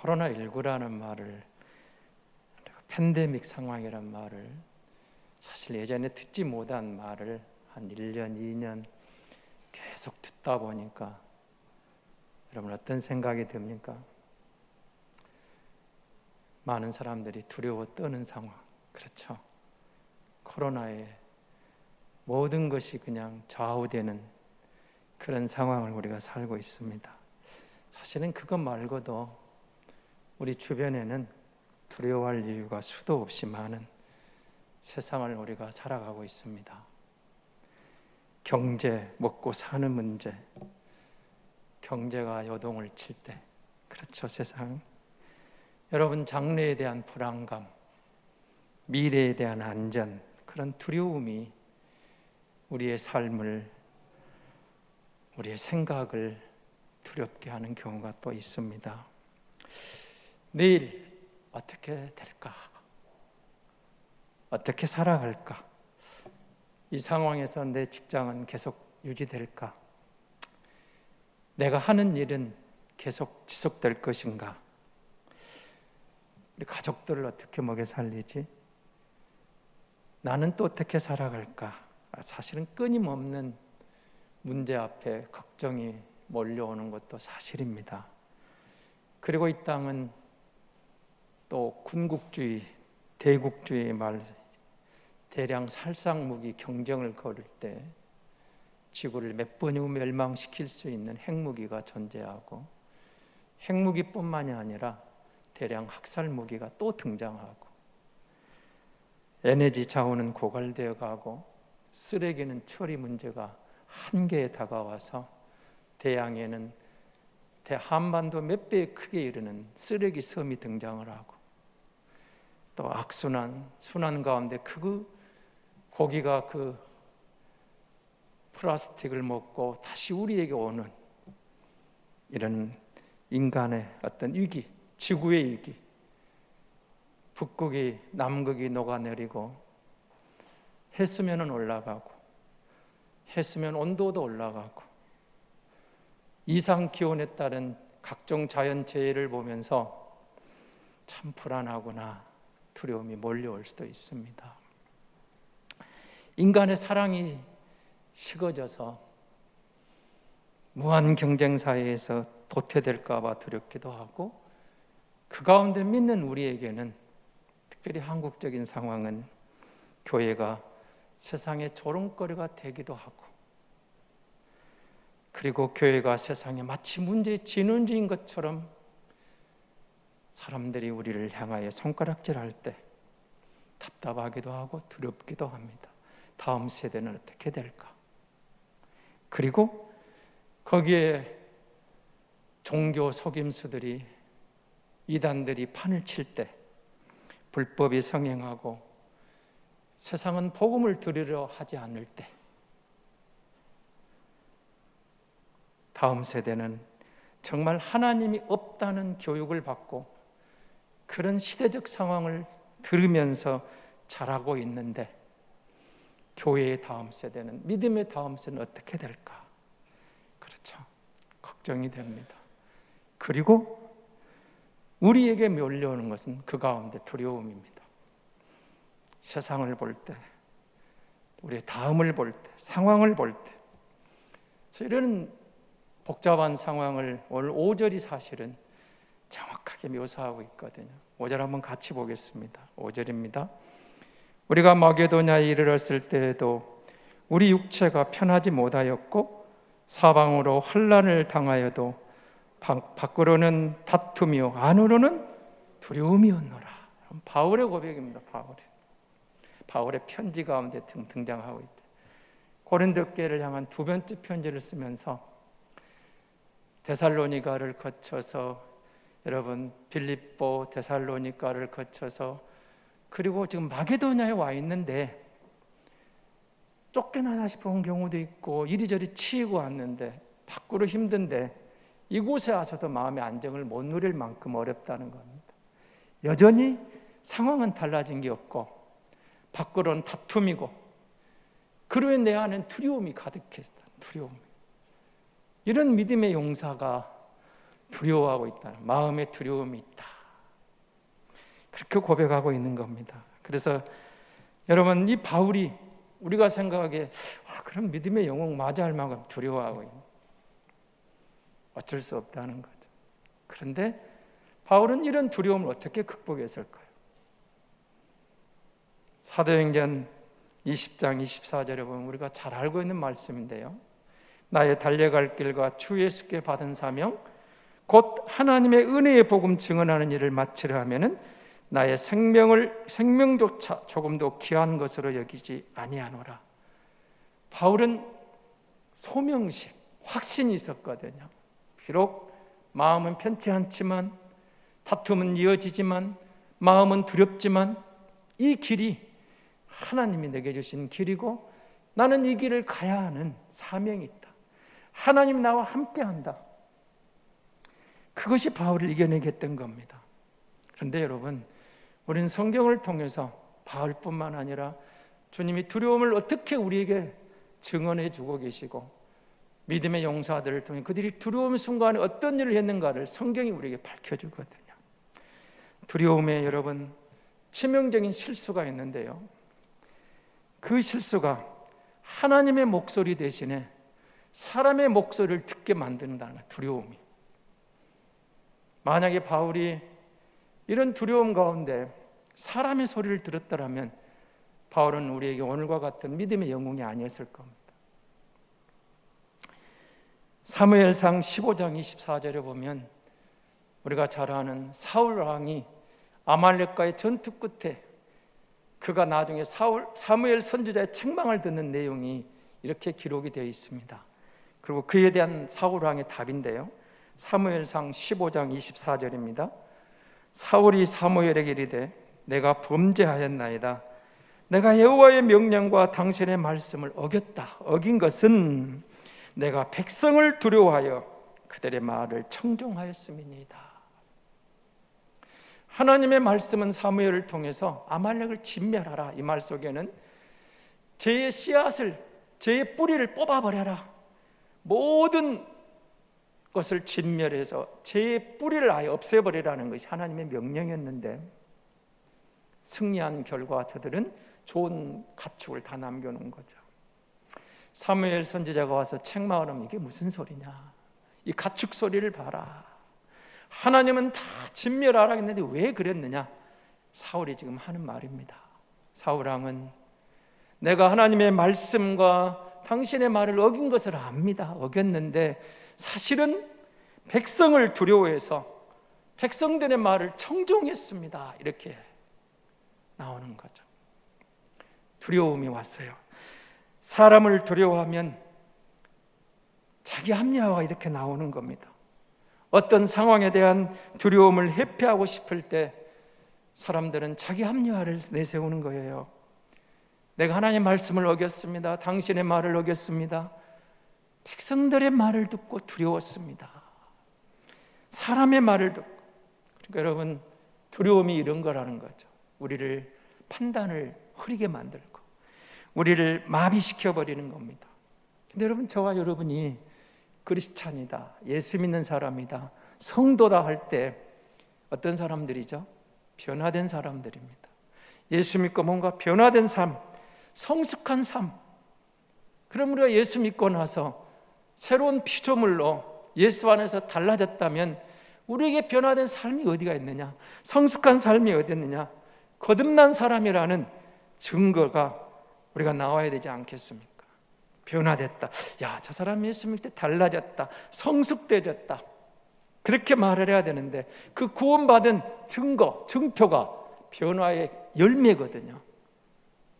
코로나19라는 말을, 팬데믹 상황이란 말을, 사실 예전에 듣지 못한 말을 한 1년, 2년 계속 듣다 보니까 여러분 어떤 생각이 듭니까? 많은 사람들이 두려워 떠는 상황, 그렇죠? 코로나에 모든 것이 그냥 좌우되는 그런 상황을 우리가 살고 있습니다. 사실은 그것 말고도 우리 주변에는 두려워할 이유가 수도 없이 많은 세상을 우리가 살아가고 있습니다. 경제, 먹고 사는 문제, 경제가 요동을 칠 때, 그렇죠, 세상. 여러분, 장래에 대한 불안감, 미래에 대한 안전, 그런 두려움이 우리의 삶을, 우리의 생각을 두렵게 하는 경우가 또 있습니다. 내일 어떻게 될까? 어떻게 살아갈까? 이 상황에서 내 직장은 계속 유지될까? 내가 하는 일은 계속 지속될 것인가? 우리 가족들을 어떻게 먹여 살리지? 나는 또 어떻게 살아갈까? 사실은 끊임없는 문제 앞에 걱정이 몰려오는 것도 사실입니다. 그리고 이 땅은 또 군국주의, 대국주의 말, 대량 살상무기 경쟁을 걸을 때 지구를 몇 번이고 멸망시킬 수 있는 핵무기가 존재하고, 핵무기뿐만이 아니라 대량 학살무기가 또 등장하고, 에너지 자원은 고갈되어 가고, 쓰레기는 처리 문제가 한계에 다가와서 대양에는 한반도 몇 배에 크게 이르는 쓰레기 섬이 등장을 하고, 또 악순환, 순환 가운데 고기가 그 플라스틱을 먹고 다시 우리에게 오는 이런 인간의 어떤 위기, 지구의 위기, 북극이 남극이 녹아내리고 해수면은 올라가고 해수면 온도도 올라가고 이상 기온에 따른 각종 자연재해를 보면서 참 불안하구나, 두려움이 몰려올 수도 있습니다. 인간의 사랑이 식어져서 무한 경쟁 사회에서 도태될까 봐 두렵기도 하고, 그 가운데 믿는 우리에게는, 특별히 한국적인 상황은 교회가 세상의 조롱거리가 되기도 하고, 그리고 교회가 세상에 마치 문제의 진원지인 것처럼 사람들이 우리를 향하여 손가락질할 때 답답하기도 하고 두렵기도 합니다. 다음 세대는 어떻게 될까? 그리고 거기에 종교 속임수들이, 이단들이 판을 칠 때 불법이 성행하고 세상은 복음을 들으려 하지 않을 때 다음 세대는 정말 하나님이 없다는 교육을 받고 그런 시대적 상황을 들으면서 자라고 있는데, 교회의 다음 세대는, 믿음의 다음 세대는 어떻게 될까? 그렇죠, 걱정이 됩니다. 그리고 우리에게 몰려오는 것은 그 가운데 두려움입니다. 세상을 볼 때, 우리의 다음을 볼 때, 상황을 볼 때, 이런 복잡한 상황을 오늘 5절이 사실은 정확하게 묘사하고 있거든요. 5절 한번 같이 보겠습니다. 5절입니다. 우리가 마게도냐에 이르렀을 때에도 우리 육체가 편하지 못하였고 사방으로 환난을 당하여도 밖으로는 다툼이요 안으로는 두려움이었노라. 바울의 고백입니다. 바울의 편지 가운데 등장하고 있다. 고린도 교회를 향한 두 번째 편지를 쓰면서 데살로니가를 거쳐서, 여러분 빌립보, 데살로니가를 거쳐서, 그리고 지금 마게도냐에 와 있는데 쫓겨나다 싶은 경우도 있고 이리저리 치이고 왔는데 밖으로 힘든데 이곳에 와서도 마음의 안정을 못 누릴 만큼 어렵다는 겁니다. 여전히 상황은 달라진 게 없고 밖으로는 다툼이고, 그로 내 안엔 두려움이 가득했다. 두려움. 이런 믿음의 용사가 두려워하고 있다. 마음에 두려움이 있다. 그렇게 고백하고 있는 겁니다. 그래서 여러분, 이 바울이 우리가 생각하기에 그럼 믿음의 영웅 맞아 할 만큼 두려워하고 있는, 어쩔 수 없다는 거죠. 그런데 바울은 이런 두려움을 어떻게 극복했을까요? 사도행전 20장 24절에 보면 우리가 잘 알고 있는 말씀인데요, 나의 달려갈 길과 주 예수께 받은 사명 곧 하나님의 은혜의 복음 증언하는 일을 마치려 하면은 나의 생명조차 조금도 귀한 것으로 여기지 아니하노라. 바울은 소명심, 확신이 있었거든요. 비록 마음은 편치 않지만, 다툼은 이어지지만, 마음은 두렵지만, 이 길이 하나님이 내게 주신 길이고 나는 이 길을 가야 하는 사명이 있다. 하나님 나와 함께한다. 그것이 바울을 이겨내게 했던 겁니다. 그런데 여러분, 우리는 성경을 통해서 바울뿐만 아니라 주님이 두려움을 어떻게 우리에게 증언해 주고 계시고, 믿음의 용사들을 통해 그들이 두려움 순간에 어떤 일을 했는가를 성경이 우리에게 밝혀주거든요. 두려움에 여러분 치명적인 실수가 있는데요, 그 실수가 하나님의 목소리 대신에 사람의 목소리를 듣게 만든다는 거예요. 두려움이. 만약에 바울이 이런 두려움 가운데 사람의 소리를 들었더라면 바울은 우리에게 오늘과 같은 믿음의 영웅이 아니었을 겁니다. 사무엘상 15장 24절에 보면 우리가 잘 아는 사울 왕이 아말렉과의 전투 끝에 그가 나중에 사무엘 선지자의 책망을 듣는 내용이 이렇게 기록이 되어 있습니다. 그리고 그에 대한 사울 왕의 답인데요, 사무엘상 15장 24절입니다. 사울이 사무엘에게 이르되 내가 범죄하였나이다. 내가 여호와의 명령과 당신의 말씀을 어긴 것은 내가 백성을 두려워하여 그들의 말을 청종하였음이니이다. 하나님의 말씀은 사무엘을 통해서 아말렉을 진멸하라, 이 말 속에는 죄의 씨앗을, 죄의 뿌리를 뽑아버려라, 모든 것을 진멸해서 죄의 뿌리를 아예 없애버리라는 것이 하나님의 명령이었는데, 승리한 결과 저들은 좋은 가축을 다 남겨놓은 거죠. 사무엘 선지자가 와서 책망을 하면 이게 무슨 소리냐, 이 가축 소리를 봐라, 하나님은 다 진멸하라 했는데 왜 그랬느냐, 사울이 지금 하는 말입니다. 사울 왕은 내가 하나님의 말씀과 당신의 말을 어긴 것을 압니다. 어겼는데 사실은 백성을 두려워해서 백성들의 말을 청종했습니다. 이렇게 나오는 거죠. 두려움이 왔어요. 사람을 두려워하면 자기 합리화가 이렇게 나오는 겁니다. 어떤 상황에 대한 두려움을 회피하고 싶을 때 사람들은 자기 합리화를 내세우는 거예요. 내가 하나님의 말씀을 어겼습니다. 당신의 말을 어겼습니다. 백성들의 말을 듣고 두려웠습니다. 사람의 말을 듣고. 그러니까 여러분, 두려움이 이런 거라는 거죠. 우리를 판단을 흐리게 만들고 우리를 마비시켜버리는 겁니다. 근데 여러분, 저와 여러분이 크리스찬이다, 예수 믿는 사람이다, 성도다 할 때 어떤 사람들이죠? 변화된 사람들입니다. 예수 믿고 뭔가 변화된 삶, 성숙한 삶. 그럼 우리가 예수 믿고 나서 새로운 피조물로 예수 안에서 달라졌다면 우리에게 변화된 삶이 어디가 있느냐, 성숙한 삶이 어디 있느냐, 거듭난 사람이라는 증거가 우리가 나와야 되지 않겠습니까? 변화됐다, 야, 저 사람 예수 믿을 때 달라졌다, 성숙되졌다, 그렇게 말을 해야 되는데 그 구원받은 증거, 증표가 변화의 열매거든요.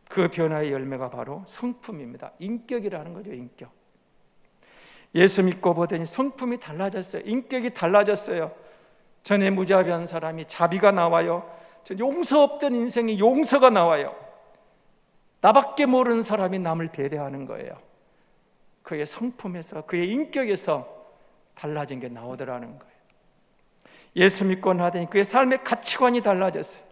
그 변화의 열매가 바로 성품입니다. 인격이라는 거죠. 인격. 예수 믿고 보더니 성품이 달라졌어요. 인격이 달라졌어요. 전에 무자비한 사람이 자비가 나와요. 용서 없던 인생이 용서가 나와요. 나밖에 모르는 사람이 남을 배려하는 거예요. 그의 성품에서, 그의 인격에서 달라진 게 나오더라는 거예요. 예수 믿고 나더니 그의 삶의 가치관이 달라졌어요.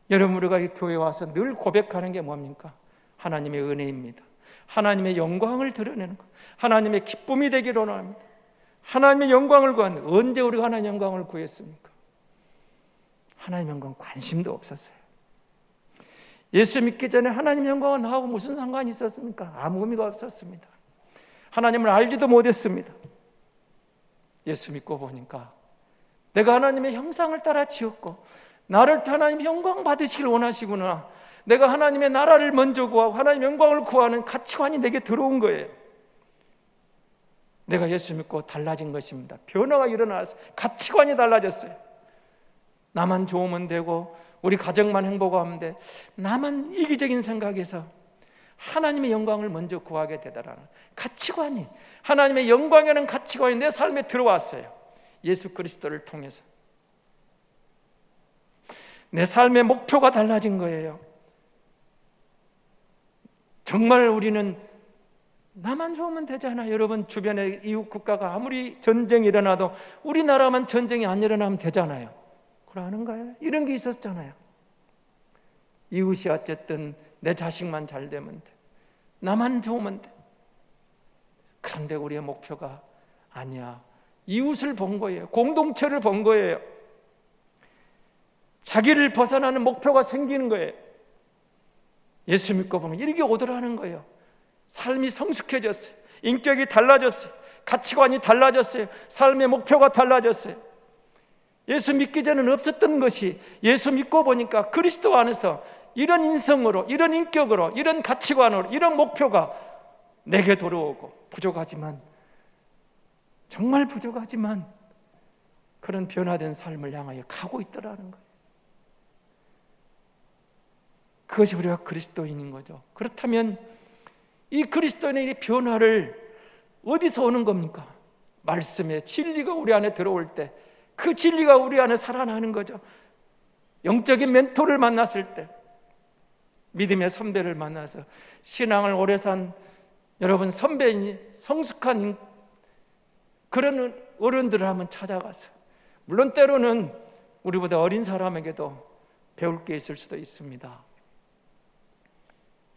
여러분, 우리가 이 교회에 와서 늘 고백하는 게 뭡니까? 하나님의 은혜입니다. 하나님의 영광을 드러내는 것, 하나님의 기쁨이 되기를 원합니다. 하나님의 영광을 구한, 언제 우리가 하나님의 영광을 구했습니까? 하나님의 영광 관심도 없었어요. 예수 믿기 전에 하나님의 영광은 나하고 무슨 상관이 있었습니까? 아무 의미가 없었습니다. 하나님을 알지도 못했습니다. 예수 믿고 보니까 내가 하나님의 형상을 따라 지었고 나를 하나님의 영광 받으시길 원하시구나, 내가 하나님의 나라를 먼저 구하고 하나님의 영광을 구하는 가치관이 내게 들어온 거예요. 내가 예수 믿고 달라진 것입니다. 변화가 일어나서 가치관이 달라졌어요. 나만 좋으면 되고 우리 가정만 행복하면 돼, 나만 이기적인 생각에서 하나님의 영광을 먼저 구하게 되더라는 가치관이, 하나님의 영광이라는 가치관이 내 삶에 들어왔어요. 예수 그리스도를 통해서 내 삶의 목표가 달라진 거예요. 정말 우리는 나만 좋으면 되잖아. 여러분 주변에 이웃 국가가 아무리 전쟁이 일어나도 우리나라만 전쟁이 안 일어나면 되잖아요. 그러는 거예요. 이런 게 있었잖아요. 이웃이 어쨌든 내 자식만 잘 되면 돼, 나만 좋으면 돼. 그런데 우리의 목표가 아니야. 이웃을 본 거예요. 공동체를 본 거예요. 자기를 벗어나는 목표가 생기는 거예요. 예수 믿고 보면 이렇게 오더라는 거예요. 삶이 성숙해졌어요. 인격이 달라졌어요. 가치관이 달라졌어요. 삶의 목표가 달라졌어요. 예수 믿기 전에는 없었던 것이 예수 믿고 보니까 그리스도 안에서 이런 인성으로, 이런 인격으로, 이런 가치관으로, 이런 목표가 내게 돌아오고, 부족하지만, 정말 부족하지만 그런 변화된 삶을 향하여 가고 있더라는 거예요. 그것이 우리가 그리스도인인 거죠. 그렇다면 이 그리스도인의 변화를 어디서 오는 겁니까? 말씀의 진리가 우리 안에 들어올 때 그 진리가 우리 안에 살아나는 거죠. 영적인 멘토를 만났을 때, 믿음의 선배를 만나서 신앙을 오래 산 여러분 선배인 성숙한 그런 어른들을 한번 찾아가서, 물론 때로는 우리보다 어린 사람에게도 배울 게 있을 수도 있습니다.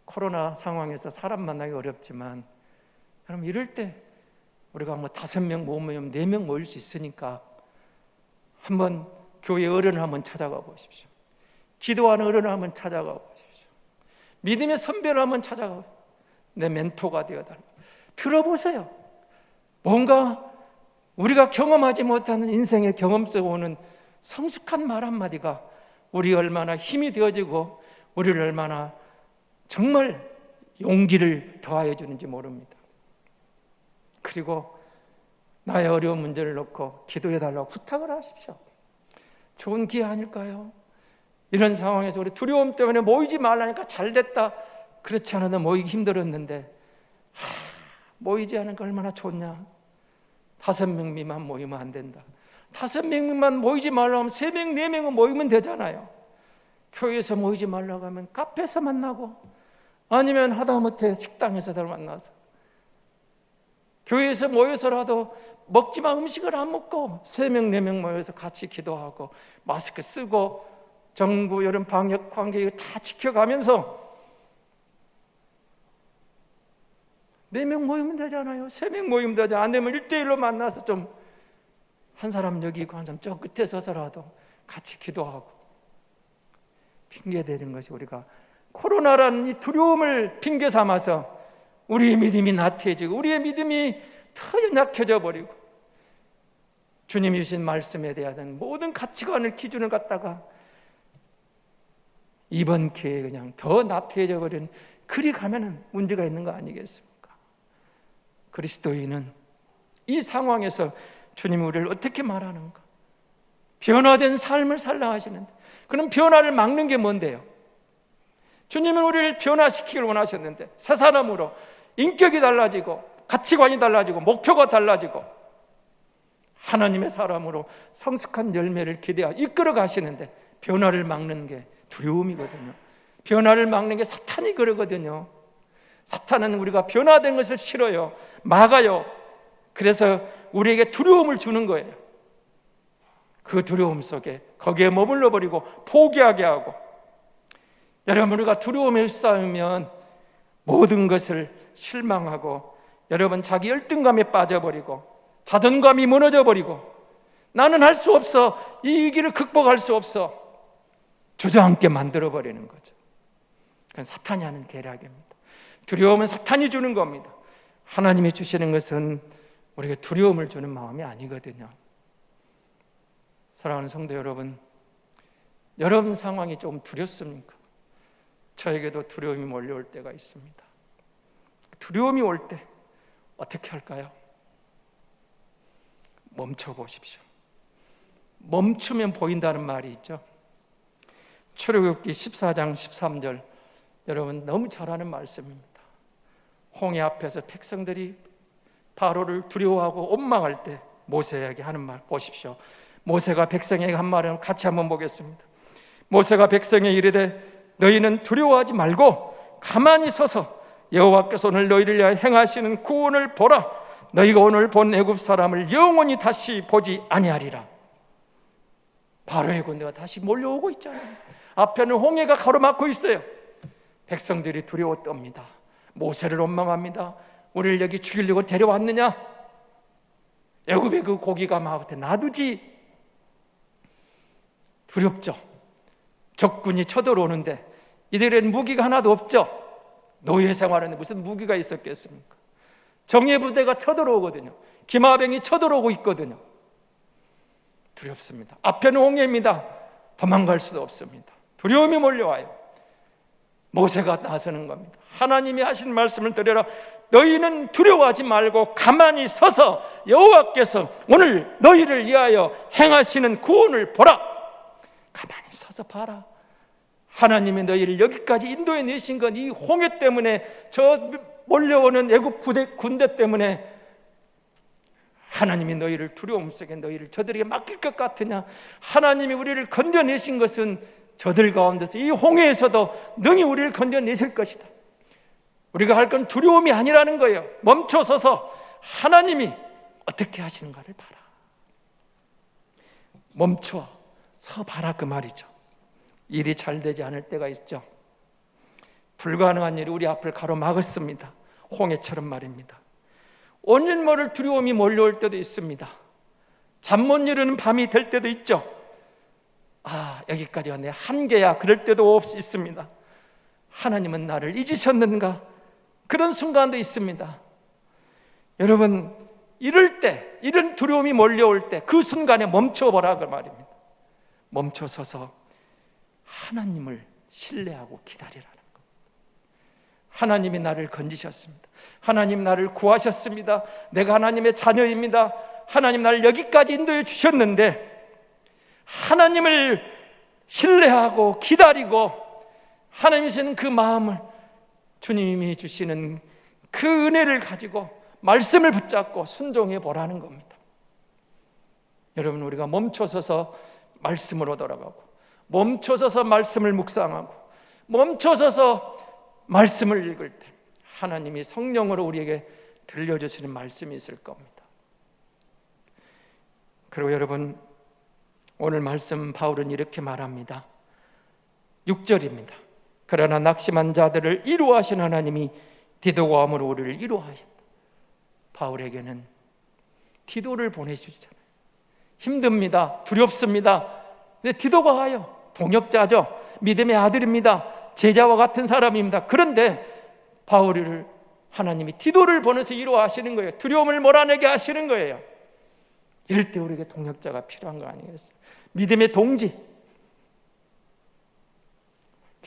코로나 상황에서 사람 만나기 어렵지만 여러분 이럴 때 우리가 5명 모으면 4명 모일 수 있으니까 한번 교회 어른을 한번 찾아가 보십시오. 기도하는 어른을 한번 찾아가 보십시오. 믿음의 선배를 한번 찾아가, 내 멘토가 되어달라고 들어보세요. 뭔가 우리가 경험하지 못하는 인생의 경험 속에 오는 성숙한 말 한마디가 우리 얼마나 힘이 되어지고 우리를 얼마나 정말 용기를 더하여 주는지 모릅니다. 그리고 나의 어려운 문제를 놓고 기도해 달라고 부탁을 하십시오. 좋은 기회 아닐까요? 이런 상황에서 우리 두려움 때문에 모이지 말라니까 잘 됐다, 그렇지 않아도 모이기 힘들었는데 모이지 않은 게 얼마나 좋냐. 5명 미만 모이면 안 된다. 5명 미만 모이지 말라고 하면 3명, 4명은 모이면 되잖아요. 교회에서 모이지 말라고 하면 카페에서 만나고, 아니면 하다못해 식당에서들 만나서, 교회에서 모여서라도 먹지만 음식을 안 먹고 3명, 4명 모여서 같이 기도하고 마스크 쓰고 정부 여름 방역 관계 다 지켜가면서 4명 모이면 되잖아요. 3명 모이면 되죠. 안 되면 1대1로 만나서 좀 한 사람 여기 있고 한 사람 저 끝에 서서라도 같이 기도하고. 핑계 대는 것이 우리가 코로나라는 이 두려움을 핑계 삼아서 우리의 믿음이 나태해지고 우리의 믿음이 더 연약해져 버리고 주님이 주신 말씀에 대한 모든 가치관을 기준을 갖다가 이번 기회에 그냥 더 나태해져 버리는, 그리 가면은 문제가 있는 거 아니겠습니까? 그리스도인은 이 상황에서 주님이 우리를 어떻게 말하는가? 변화된 삶을 살라 하시는데, 그럼 변화를 막는 게 뭔데요? 주님은 우리를 변화시키길 원하셨는데 새 사람으로 인격이 달라지고 가치관이 달라지고 목표가 달라지고 하나님의 사람으로 성숙한 열매를 기대하 이끌어 가시는데, 변화를 막는 게 두려움이거든요. 변화를 막는 게 사탄이 그러거든요. 사탄은 우리가 변화된 것을 싫어요, 막아요. 그래서 우리에게 두려움을 주는 거예요. 그 두려움 속에 거기에 머물러 버리고 포기하게 하고, 여러분 우리가 두려움에 휩싸이면 모든 것을 실망하고 여러분 자기 열등감에 빠져버리고 자존감이 무너져 버리고 나는 할 수 없어, 이 위기를 극복할 수 없어 주저앉게 만들어 버리는 거죠. 그건 사탄이 하는 계략입니다. 두려움은 사탄이 주는 겁니다. 하나님이 주시는 것은 우리에게 두려움을 주는 마음이 아니거든요. 사랑하는 성도 여러분, 여러분 상황이 좀 두렵습니까? 저에게도 두려움이 몰려올 때가 있습니다. 두려움이 올 때 어떻게 할까요? 멈춰 보십시오. 멈추면 보인다는 말이 있죠. 출애굽기 14장 13절, 여러분 너무 잘 아는 말씀입니다. 홍해 앞에서 백성들이 바로를 두려워하고 원망할 때 모세에게 하는 말 보십시오. 모세가 백성에게 한 말을 같이 한번 보겠습니다. 모세가 백성에 이르되 너희는 두려워하지 말고 가만히 서서 여호와께서 오늘 너희를 위하여 행하시는 구원을 보라. 너희가 오늘 본 애굽 사람을 영원히 다시 보지 아니하리라. 바로의 군대가 다시 몰려오고 있잖아요. 앞에는 홍해가 가로막고 있어요. 백성들이 두려워 떱니다. 모세를 원망합니다. 우리를 여기 죽이려고 데려왔느냐? 애굽의 그 고기가 마음에 놔두지. 두렵죠. 적군이 쳐들어오는데 이들에는 무기가 하나도 없죠. 노예 생활하는데 무슨 무기가 있었겠습니까? 정예 부대가 쳐들어오거든요. 기마병이 쳐들어오고 있거든요. 두렵습니다. 앞에는 홍해입니다. 도망갈 수도 없습니다. 두려움이 몰려와요. 모세가 나서는 겁니다. 하나님이 하신 말씀을 들으라. 너희는 두려워하지 말고 가만히 서서 여호와께서 오늘 너희를 위하여 행하시는 구원을 보라. 가만히 서서 봐라. 하나님이 너희를 여기까지 인도해 내신 건 이 홍해 때문에, 저 몰려오는 애국 군대 때문에 하나님이 너희를 두려움 속에 너희를 저들에게 맡길 것 같으냐? 하나님이 우리를 건져내신 것은 저들 가운데서 이 홍해에서도 능히 우리를 건져내실 것이다. 우리가 할 건 두려움이 아니라는 거예요. 멈춰서서 하나님이 어떻게 하시는가를 봐라. 멈춰서 봐라 그 말이죠. 일이 잘 되지 않을 때가 있죠. 불가능한 일이 우리 앞을 가로막았습니다. 홍해처럼 말입니다. 원인 모를 두려움이 몰려올 때도 있습니다. 잠 못 이루는 밤이 될 때도 있죠. 여기까지가 내 한계야, 그럴 때도 없이 있습니다. 하나님은 나를 잊으셨는가? 그런 순간도 있습니다. 여러분, 이럴 때, 이런 두려움이 몰려올 때 그 순간에 멈춰보라 그 말입니다. 멈춰서서 하나님을 신뢰하고 기다리라는 것. 하나님이 나를 건지셨습니다. 하나님 나를 구하셨습니다. 내가 하나님의 자녀입니다. 하나님 나를 여기까지 인도해 주셨는데 하나님을 신뢰하고 기다리고 하나님이 주시는 그 마음을, 주님이 주시는 그 은혜를 가지고 말씀을 붙잡고 순종해 보라는 겁니다. 여러분, 우리가 멈춰서서 말씀으로 돌아가고, 멈춰서서 말씀을 묵상하고, 멈춰서서 말씀을 읽을 때 하나님이 성령으로 우리에게 들려주시는 말씀이 있을 겁니다. 그리고 여러분, 오늘 말씀 바울은 이렇게 말합니다. 6절입니다. 그러나 낙심한 자들을 이루하신 하나님이 디도감으로 우리를 이루하셨다. 바울에게는 디도를 보내주시잖아요. 힘듭니다. 두렵습니다. 근데 디도가 와요. 동역자죠. 믿음의 아들입니다. 제자와 같은 사람입니다. 그런데 바울을 하나님이 디도를 보내서 이루하시는 거예요. 두려움을 몰아내게 하시는 거예요. 이럴 때 우리에게 동역자가 필요한 거 아니겠어요? 믿음의 동지.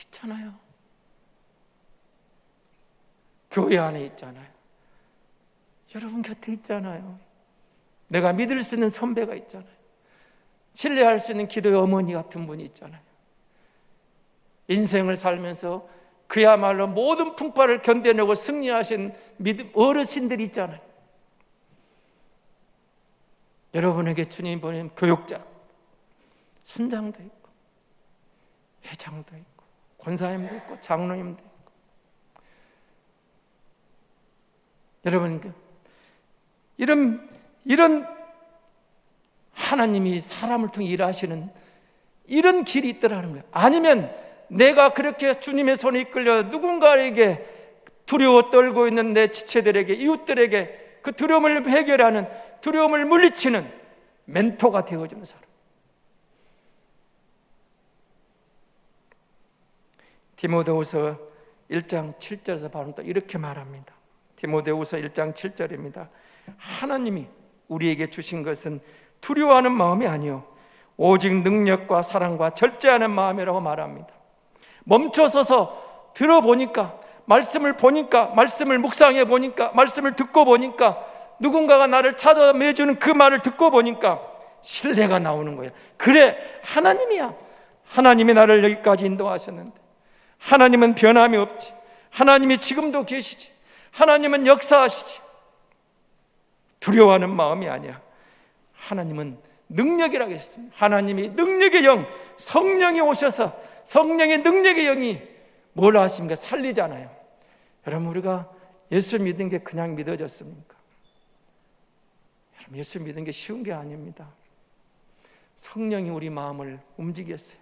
있잖아요. 교회 안에 있잖아요. 여러분 곁에 있잖아요. 내가 믿을 수 있는 선배가 있잖아요. 신뢰할 수 있는 기도의 어머니 같은 분이 있잖아요. 인생을 살면서 그야말로 모든 풍파를 견뎌내고 승리하신 믿음 어르신들이 있잖아요. 여러분에게 주님 보낸 교육자, 순장도 있고 회장도 있고 권사님도 있고 장로님도 있고. 여러분, 이런 하나님이 사람을 통해 일하시는 이런 길이 있더라는 거예요. 아니면 내가 그렇게 주님의 손에 이끌려 누군가에게 두려워 떨고 있는 내 지체들에게, 이웃들에게 그 두려움을 해결하는 두려움을 물리치는 멘토가 되어주는 사람. 디모데후서 1장 7절에서 바로 또 이렇게 말합니다. 디모데후서 1장 7절입니다. 하나님이 우리에게 주신 것은 두려워하는 마음이 아니요 오직 능력과 사랑과 절제하는 마음이라고 말합니다. 멈춰서서 들어보니까, 말씀을 보니까, 말씀을 묵상해 보니까, 말씀을 듣고 보니까, 누군가가 나를 찾아내주는 그 말을 듣고 보니까 신뢰가 나오는 거예요. 그래, 하나님이야. 하나님이 나를 여기까지 인도하셨는데, 하나님은 변함이 없지. 하나님이 지금도 계시지. 하나님은 역사하시지. 두려워하는 마음이 아니야. 하나님은 능력이라고 했습니다. 하나님이 능력의 영, 성령이 오셔서 성령의 능력의 영이 뭘 하십니까? 살리잖아요. 여러분, 우리가 예수 믿은 게 그냥 믿어졌습니까? 여러분, 예수 믿은 게 쉬운 게 아닙니다. 성령이 우리 마음을 움직였어요.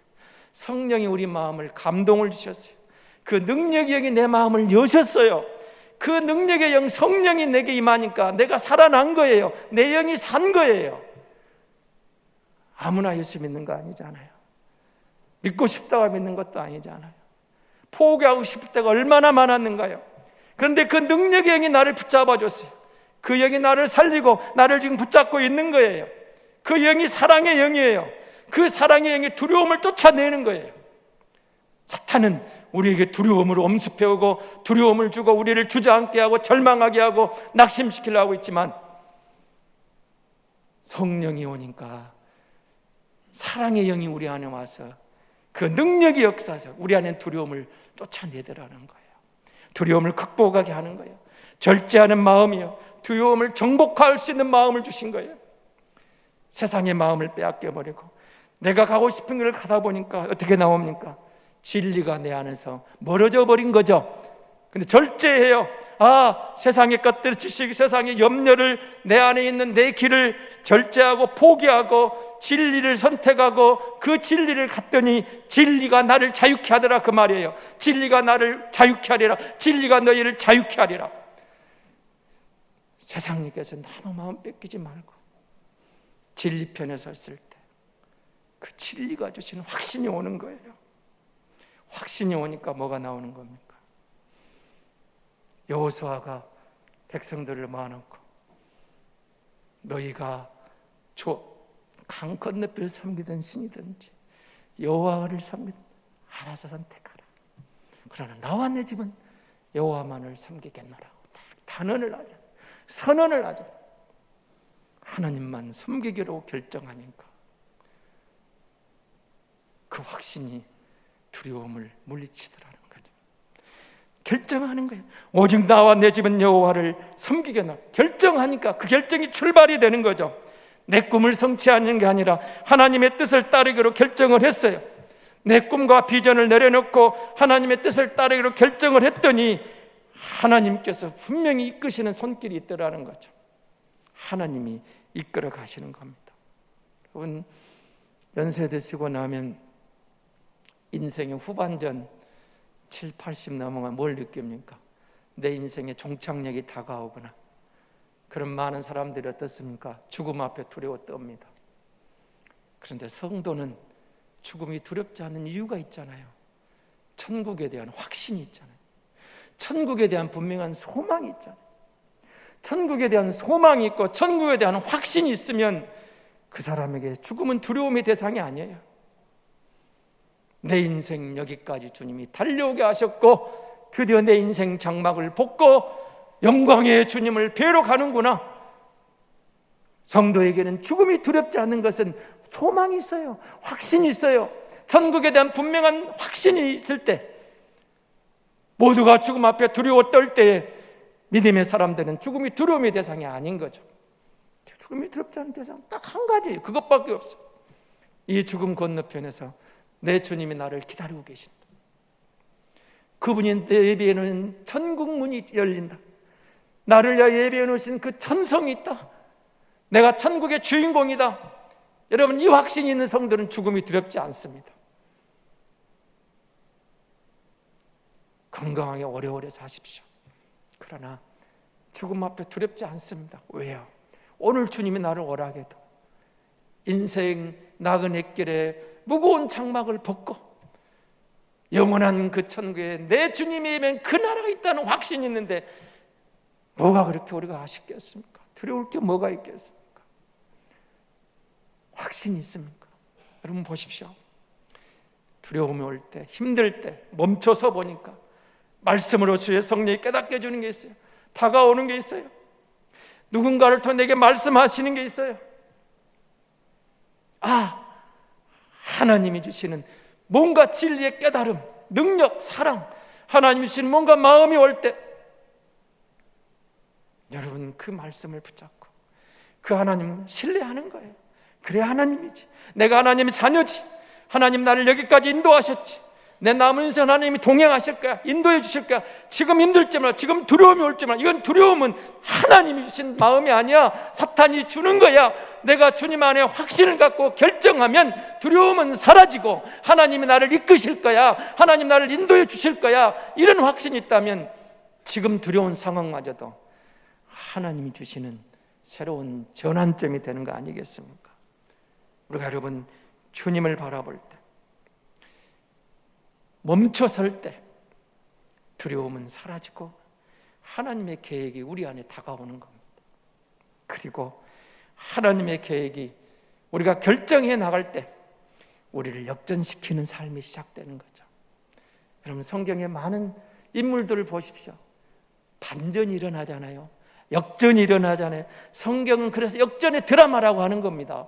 성령이 우리 마음을 감동을 주셨어요. 그 능력의 영이 내 마음을 여셨어요. 그 능력의 영, 성령이 내게 임하니까 내가 살아난 거예요. 내 영이 산 거예요. 아무나 예수 믿는 거 아니잖아요. 믿고 싶다가 믿는 것도 아니잖아요. 포기하고 싶을 때가 얼마나 많았는가요? 그런데 그 능력의 영이 나를 붙잡아 줬어요. 그 영이 나를 살리고 나를 지금 붙잡고 있는 거예요. 그 영이 사랑의 영이에요. 그 사랑의 영이 두려움을 쫓아내는 거예요. 사탄은 우리에게 두려움을 엄습해오고 두려움을 주고 우리를 주저앉게 하고 절망하게 하고 낙심시키려고 하고 있지만, 성령이 오니까 사랑의 영이 우리 안에 와서 그 능력이 역사해서 우리 안에 두려움을 쫓아내더라는 거예요. 두려움을 극복하게 하는 거예요. 절제하는 마음이요, 두려움을 정복할 수 있는 마음을 주신 거예요. 세상의 마음을 빼앗겨버리고 내가 가고 싶은 길을 가다 보니까 어떻게 나옵니까? 진리가 내 안에서 멀어져 버린 거죠. 근데 절제해요. 세상의 것들, 지식, 세상의 염려를, 내 안에 있는 내 길을 절제하고 포기하고 진리를 선택하고 그 진리를 갖더니 진리가 나를 자유케 하더라, 그 말이에요. 진리가 나를 자유케 하리라. 진리가 너희를 자유케 하리라. 세상에게서 너무 마음 뺏기지 말고 진리 편에 섰을 때 그 진리가 주시는 확신이 오는 거예요. 확신이 오니까 뭐가 나오는 겁니까? 여호수아가 백성들을 모아놓고 너희가 강 건너편을 섬기던 신이든지 여호와를 섬기든 알아서 선택하라. 그러나 나와 내 집은 여호와만을 섬기겠노라고 단언을 하자, 선언을 하자. 하나님만 섬기기로 결정하니까 그 확신이 두려움을 물리치더라는 거죠. 결정하는 거예요. 오직 나와 내 집은 여호와를 섬기겠노라. 결정하니까 그 결정이 출발이 되는 거죠. 내 꿈을 성취하는 게 아니라 하나님의 뜻을 따르기로 결정을 했어요. 내 꿈과 비전을 내려놓고 하나님의 뜻을 따르기로 결정을 했더니 하나님께서 분명히 이끄시는 손길이 있더라는 거죠. 하나님이 이끌어 가시는 겁니다. 여러분, 연세 드시고 나면 인생의 후반전 7, 80 넘어가면 뭘 느낍니까? 내 인생의 종착역이 다가오구나. 그런 많은 사람들이 어떻습니까? 죽음 앞에 두려워 떱니다. 그런데 성도는 죽음이 두렵지 않은 이유가 있잖아요. 천국에 대한 확신이 있잖아요. 천국에 대한 분명한 소망이 있잖아요. 천국에 대한 소망이 있고 천국에 대한 확신이 있으면 그 사람에게 죽음은 두려움의 대상이 아니에요. 내 인생 여기까지 주님이 달려오게 하셨고 드디어 내 인생 장막을 벗고 영광의 주님을 뵈러 가는구나. 성도에게는 죽음이 두렵지 않는 것은 소망이 있어요. 확신이 있어요. 천국에 대한 분명한 확신이 있을 때, 모두가 죽음 앞에 두려워 떨 때에 믿음의 사람들은 죽음이 두려움의 대상이 아닌 거죠. 죽음이 두렵지 않은 대상 딱 한 가지예요. 그것밖에 없어요. 이 죽음 건너편에서 내 주님이 나를 기다리고 계신다. 그분이 내 예비해 놓은 천국 문이 열린다. 나를 위하여 예비해 놓으신 그 천성이 있다. 내가 천국의 주인공이다. 여러분, 이 확신이 있는 성도는 죽음이 두렵지 않습니다. 건강하게 오래오래 사십시오. 그러나 죽음 앞에 두렵지 않습니다. 왜요? 오늘 주님이 나를 오라게도 인생 나그네길에 무거운 장막을 벗고 영원한 그 천국에 내 주님이 이면 그 나라가 있다는 확신이 있는데 뭐가 그렇게 우리가 아쉽겠습니까? 두려울 게 뭐가 있겠습니까? 확신이 있습니까? 여러분 보십시오. 두려움이 올 때, 힘들 때 멈춰서 보니까 말씀으로 주의 성령이 깨닫게 해주는 게 있어요. 다가오는 게 있어요. 누군가를 통해 내게 말씀하시는 게 있어요. 하나님이 주시는 뭔가 진리의 깨달음, 능력, 사랑, 하나님이 주시는 뭔가 마음이 올 때 여러분 그 말씀을 붙잡고 그 하나님 신뢰하는 거예요. 그래 하나님이지, 내가 하나님의 자녀지, 하나님 나를 여기까지 인도하셨지, 내 남은 인생 하나님이 동행하실 거야, 인도해 주실 거야. 지금 힘들지만, 지금 두려움이 올지만, 이건 두려움은 하나님이 주신 마음이 아니야, 사탄이 주는 거야. 내가 주님 안에 확신을 갖고 결정하면 두려움은 사라지고 하나님이 나를 이끄실 거야, 하나님 나를 인도해 주실 거야. 이런 확신이 있다면 지금 두려운 상황마저도 하나님이 주시는 새로운 전환점이 되는 거 아니겠습니까? 우리가 여러분 주님을 바라볼 때, 멈춰설 때 두려움은 사라지고 하나님의 계획이 우리 안에 다가오는 겁니다. 그리고 하나님의 계획이 우리가 결정해 나갈 때 우리를 역전시키는 삶이 시작되는 거죠. 여러분 성경에 많은 인물들을 보십시오. 반전이 일어나잖아요. 역전이 일어나잖아요. 성경은 그래서 역전의 드라마라고 하는 겁니다.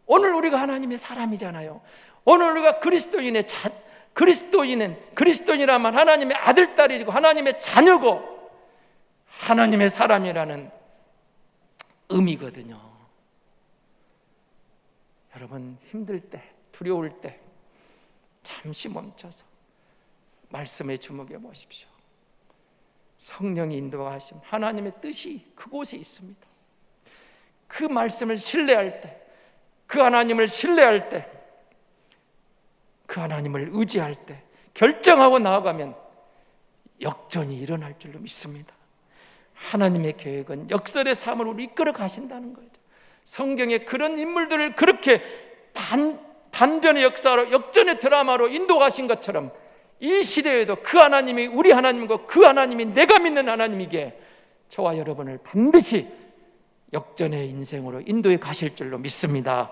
오늘 우리가 하나님의 사람이잖아요. 오늘 우리가 그리스도인이라면 하나님의 아들, 딸이고 하나님의 자녀고 하나님의 사람이라는 의미거든요. 여러분 힘들 때, 두려울 때 잠시 멈춰서 말씀에 주목해 보십시오. 성령이 인도하심, 하나님의 뜻이 그곳에 있습니다. 그 말씀을 신뢰할 때, 그 하나님을 신뢰할 때, 그 하나님을 의지할 때 결정하고 나아가면 역전이 일어날 줄로 믿습니다. 하나님의 계획은 역설의 삶을 우리 이끌어 가신다는 거죠. 성경에 그런 인물들을 그렇게 반전의 역사로, 역전의 드라마로 인도하신 것처럼 이 시대에도 그 하나님이 우리 하나님이고 그 하나님이 내가 믿는 하나님이기에 저와 여러분을 반드시 역전의 인생으로 인도해 가실 줄로 믿습니다.